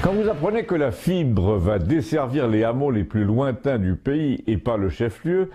Quand vous apprenez que la fibre va desservir les hameaux les plus lointains du pays et pas le chef-lieu,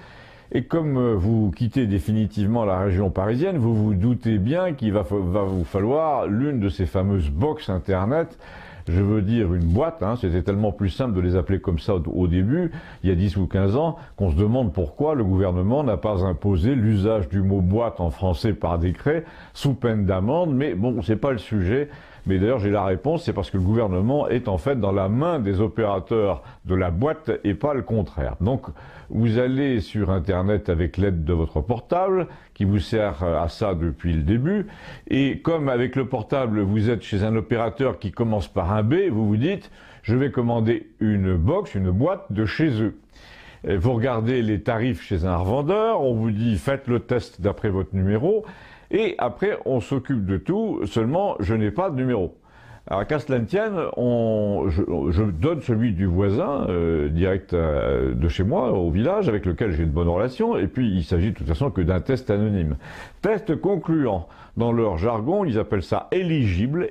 et comme vous quittez définitivement la région parisienne, vous vous doutez bien qu'il va vous falloir l'une de ces fameuses box internet. Je veux dire une boîte, c'était tellement plus simple de les appeler comme ça au début, il y a 10 ou 15 ans, qu'on se demande pourquoi le gouvernement n'a pas imposé l'usage du mot boîte en français par décret, sous peine d'amende, mais bon, c'est pas le sujet. Mais d'ailleurs, j'ai la réponse, c'est parce que le gouvernement est en fait dans la main des opérateurs de la boîte et pas le contraire. Donc, vous allez sur Internet avec l'aide de votre portable, qui vous sert à ça depuis le début, et comme avec le portable, vous êtes chez un opérateur qui commence par un B, vous vous dites, je vais commander une box, une boîte de chez eux. Vous regardez les tarifs chez un revendeur, on vous dit, faites le test d'après votre numéro, et après, on s'occupe de tout, seulement je n'ai pas de numéro. Alors qu'à cela ne tienne, je donne celui du voisin, direct de chez moi, au village, avec lequel j'ai une bonne relation, et puis il s'agit de toute façon que d'un test anonyme. Test concluant. Dans leur jargon, ils appellent ça éligible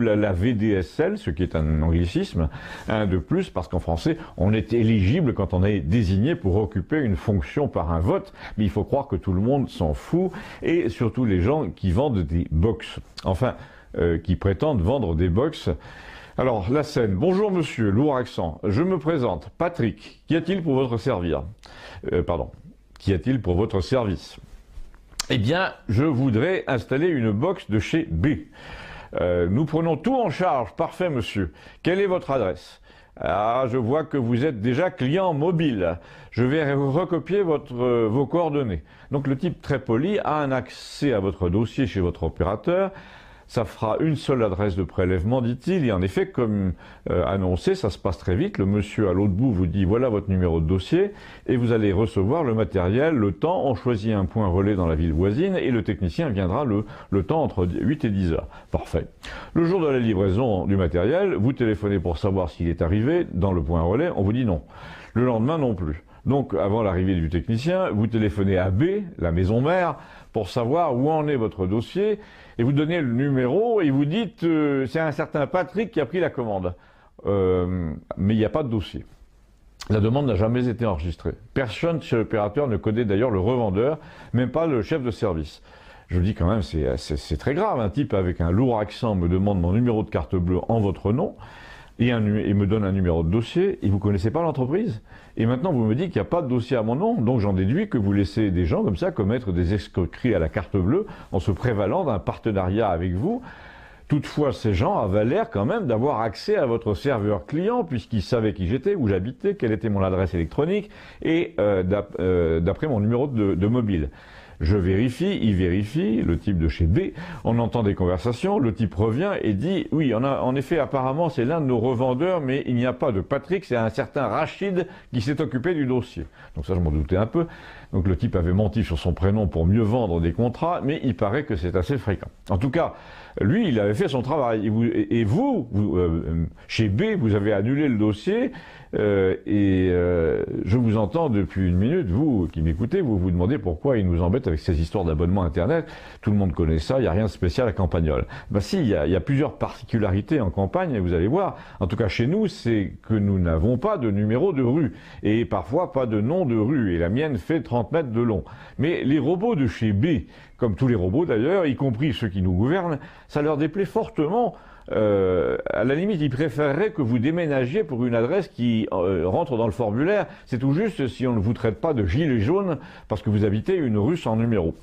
à la VDSL, ce qui est un anglicisme, un de plus, parce qu'en français, on est éligible quand on est désigné pour occuper une fonction par un vote, mais il faut croire que tout le monde s'en fout, et surtout les gens qui vendent des box. Enfin, qui prétendent vendre des box. Alors, la scène. Bonjour monsieur, lourd accent. Je me présente, Patrick. Qu'y a-t-il pour votre servir Qu'y a-t-il pour votre service? Eh bien, je voudrais installer une box de chez B. Nous prenons tout en charge. Parfait monsieur. Quelle est votre adresse? Ah, je vois que vous êtes déjà client mobile. Je vais recopier vos coordonnées. Donc le type très poli a un accès à votre dossier chez votre opérateur. Ça fera une seule adresse de prélèvement, dit-il, et en effet, comme annoncé, ça se passe très vite. Le monsieur à l'autre bout vous dit, voilà votre numéro de dossier, et vous allez recevoir le matériel, le temps. On choisit un point relais dans la ville voisine, et le technicien viendra le temps entre 8 et 10 heures. Parfait. Le jour de la livraison du matériel, vous téléphonez pour savoir s'il est arrivé. Dans le point relais, on vous dit non. Le lendemain, non plus. Donc, avant l'arrivée du technicien, vous téléphonez à B, la maison mère, pour savoir où en est votre dossier, et vous donnez le numéro, et vous dites c'est un certain Patrick qui a pris la commande. Mais il n'y a pas de dossier. La demande n'a jamais été enregistrée. Personne chez l'opérateur ne connaît d'ailleurs le revendeur, même pas le chef de service. Je dis quand même, c'est très grave. Un type avec un lourd accent me demande mon numéro de carte bleue en votre nom, et me donne un numéro de dossier, et vous ne connaissez pas l'entreprise. Et maintenant, vous me dites qu'il n'y a pas de dossier à mon nom, donc j'en déduis que vous laissez des gens comme ça commettre des escroqueries à la carte bleue en se prévalant d'un partenariat avec vous. Toutefois, ces gens avaient l'air quand même d'avoir accès à votre serveur client, puisqu'ils savaient qui j'étais, où j'habitais, quelle était mon adresse électronique, et d'après mon numéro de mobile. Je vérifie, il vérifie, le type de chez B, on entend des conversations, le type revient et dit, oui, en effet, apparemment, c'est l'un de nos revendeurs, mais il n'y a pas de Patrick, c'est un certain Rachid qui s'est occupé du dossier. Donc ça, je m'en doutais un peu. Donc le type avait menti sur son prénom pour mieux vendre des contrats, mais il paraît que c'est assez fréquent. En tout cas, lui, il avait fait son travail. Et vous, chez B, vous avez annulé le dossier, je vous entends depuis une minute, vous qui m'écoutez, vous vous demandez pourquoi il nous embête avec ces histoires d'abonnement Internet. Tout le monde connaît ça, il n'y a rien de spécial à Campagnol. Ben si, il y a plusieurs particularités en campagne, et vous allez voir. En tout cas, chez nous, c'est que nous n'avons pas de numéro de rue, et parfois pas de nom de rue, et la mienne fait 30 mètres de long. Mais les robots de chez B, comme tous les robots d'ailleurs, y compris ceux qui nous gouvernent, ça leur déplaît fortement. À la limite, ils préféreraient que vous déménagiez pour une adresse qui rentre dans le formulaire. C'est tout juste si on ne vous traite pas de gilet jaune parce que vous habitez une rue sans numéro.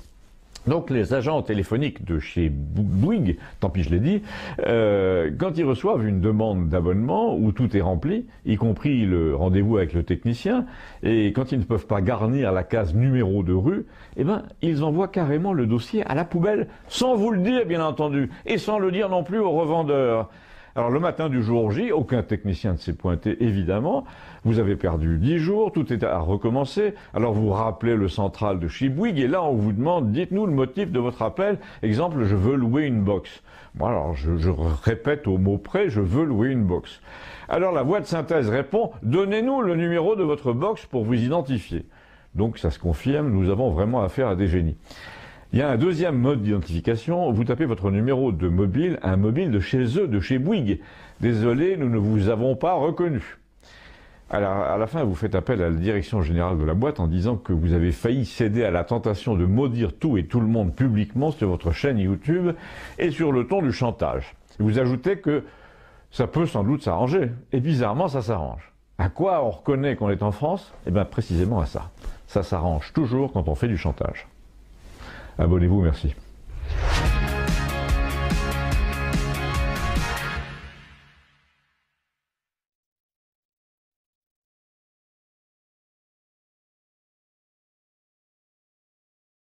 Donc les agents téléphoniques de chez Bouygues, tant pis je l'ai dit, quand ils reçoivent une demande d'abonnement où tout est rempli, y compris le rendez-vous avec le technicien, et quand ils ne peuvent pas garnir la case numéro de rue, eh ben ils envoient carrément le dossier à la poubelle, sans vous le dire bien entendu, et sans le dire non plus au revendeur. Alors le matin du jour J, aucun technicien ne s'est pointé évidemment, vous avez perdu 10 jours, tout est à recommencer, alors vous rappelez le central de chez Bouygues et là on vous demande, dites-nous le motif de votre appel, exemple, je veux louer une box. Bon alors je répète au mot près, je veux louer une box. Alors la voix de synthèse répond, donnez-nous le numéro de votre box pour vous identifier. Donc ça se confirme, nous avons vraiment affaire à des génies. Il y a un deuxième mode d'identification, vous tapez votre numéro de mobile, un mobile de chez eux, de chez Bouygues. Désolé, nous ne vous avons pas reconnu. Alors, à la fin, vous faites appel à la direction générale de la boîte en disant que vous avez failli céder à la tentation de maudire tout et tout le monde publiquement sur votre chaîne YouTube et sur le ton du chantage. Vous ajoutez que ça peut sans doute s'arranger. Et bizarrement, ça s'arrange. À quoi on reconnaît qu'on est en France? Eh bien, précisément à ça. Ça s'arrange toujours quand on fait du chantage. Abonnez-vous, merci.